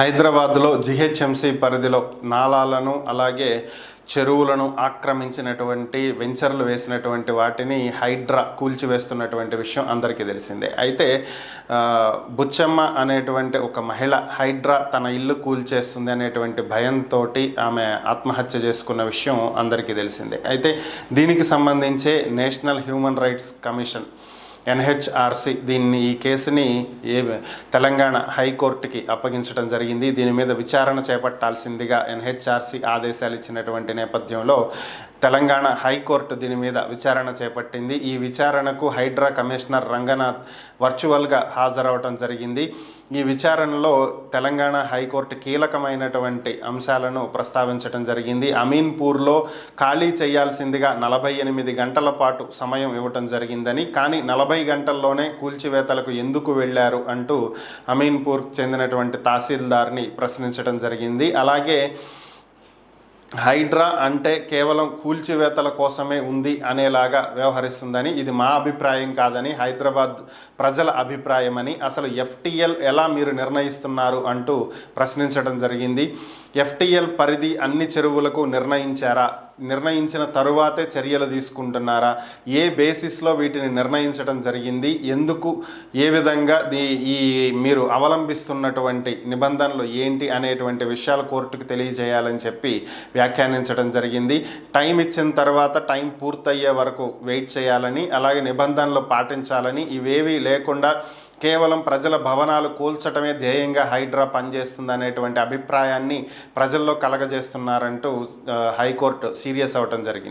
హైదరాబాద్లో జీహెచ్ఎంసీ పరిధిలో నాలాలను అలాగే చెరువులను ఆక్రమించినటువంటి వెంచర్లు వేసినటువంటి వాటిని హైడ్రా కూల్చివేస్తున్నటువంటి విషయం అందరికీ తెలిసిందే. అయితే బుచ్చమ్మ అనేటువంటి ఒక మహిళ హైడ్రా తన ఇల్లు కూల్చేస్తుంది అనేటువంటి భయంతో ఆమె ఆత్మహత్య చేసుకున్న విషయం అందరికీ తెలిసిందే. అయితే దీనికి సంబంధించే national human rights commission NHRC ఈ కేసుని తెలంగాణ హైకోర్టుకి అప్పగించడం జరిగింది. దీని మీద విచారణ చేపట్టాల్సిందిగా ఎన్హెచ్ఆర్సి ఆదేశాలు ఇచ్చినటువంటి నేపథ్యంలో తెలంగాణ హైకోర్టు దీని మీద విచారణ చేపట్టింది. ఈ విచారణకు హైడ్రా కమిషనర్ రంగనాథ్ వర్చువల్గా హాజరవడం జరిగింది. ఈ విచారణలో తెలంగాణ హైకోర్టు కీలకమైనటువంటి అంశాలను ప్రస్తావించడం జరిగింది. అమీన్పూర్లో ఖాళీ చేయాల్సిందిగా 48 గంటల పాటు సమయం ఇవ్వటం జరిగిందని, కానీ 40 గంటల్లోనే కూల్చివేతలకు ఎందుకు వెళ్ళారు అంటూ అమీన్పూర్కి చెందినటువంటి తహసీల్దార్ని ప్రశ్నించడం జరిగింది. అలాగే హైడ్రా అంటే కేవలం కూల్చివేతల కోసమే ఉంది అనేలాగా వ్యవహరిస్తుందని, ఇది మా అభిప్రాయం కాదని, హైదరాబాద్ ప్రజల అభిప్రాయమని, అసలు ఎఫ్టీఎల్ ఎలా మీరు నిర్ణయిస్తున్నారు అంటూ ప్రశ్నించడం జరిగింది. ఎఫ్టీఎల్ పరిధి అన్ని చెరువులకు నిర్ణయించిన తరువాతే చర్యలు తీసుకుంటున్నారా? ఏ బేసిస్లో వీటిని నిర్ణయించడం జరిగింది? ఎందుకు, ఏ విధంగా ఈ మీరు అవలంబిస్తున్నటువంటి నిబంధనలు ఏంటి అనేటువంటి విషయాలు కోర్టుకు తెలియజేయాలని చెప్పి వ్యాఖ్యానించడం జరిగింది. టైం ఇచ్చిన తర్వాత టైం పూర్తయ్యే వరకు వెయిట్ చేయాలని, అలాగే నిబంధనలు పాటించాలని, ఇవేవీ లేకుండా కేవలం ప్రజల భవనాలు కూల్చటమే ధ్యేయంగా హైడ్రా పనిచేస్తుంది అనేటువంటి అభిప్రాయాన్ని ప్రజల్లో కలగజేస్తున్నారంటూ హైకోర్టు సీరియస్ అవ్వటం జరిగింది.